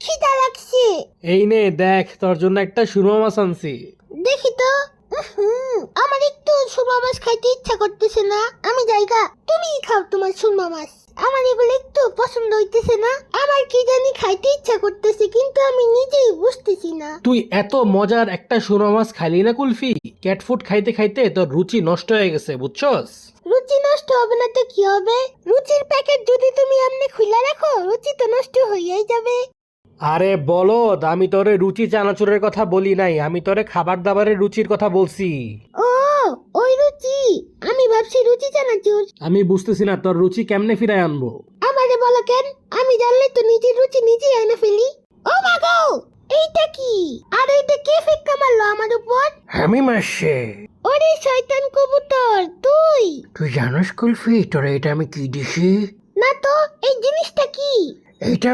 খিদা লাগছে। এই নে দেখ, তোর জন্য একটা সুরমা মাছ আনছি। দেখি তো। আমার একটু সুরমা মাছ খাইতে ইচ্ছা করতেছে না। আমি যাইগা, তুমি খাও তোমার সুরমা মাছ। আমার এগুলো একটু পছন্দ হইতেছে না। আমার কি জানি খাইতে ইচ্ছা করতেছে, কিন্তু আমি নিজেই বুঝতেছি না। তুই এত মজার একটা সুরমা মাছ খাইলি না কুলফি? ক্যাট ফুড খাইতে খাইতে তোর রুচি নষ্ট হয়ে গেছে, বুঝছস? রুচি নষ্ট হবে না তো কি হবে? রুচির প্যাকেট যদি তুমি এমনি খুলে রাখো, রুচি তো নষ্ট হইয়াই যাবে। আরে বলদ, আমি তোরে রুচি চানাচুরের কথা বলি নাই, আমি তোরে খাবার দাবারের রুচির কথা বলছি। ও, ওই রুচি। আমি ভাবছি রুচি চানাচুর। আমি বুঝতেছি না তোর রুচি কেমনে ফিরায় আনবো। আমারে বলো কেন? আমি জানলে তো নিজের রুচি নিজেই আইনা ফেলি। ও মা গো, এইটা কি? আর এইটা কে ফেক্কা মারলো আমার উপর? আমি মাসে। ওরে শয়তান কবুতর, তুই? তুই জানোস কুলফি, তোরে এটা আমি কি দিছি? না তো, এই জিনিসটা কি? এইটা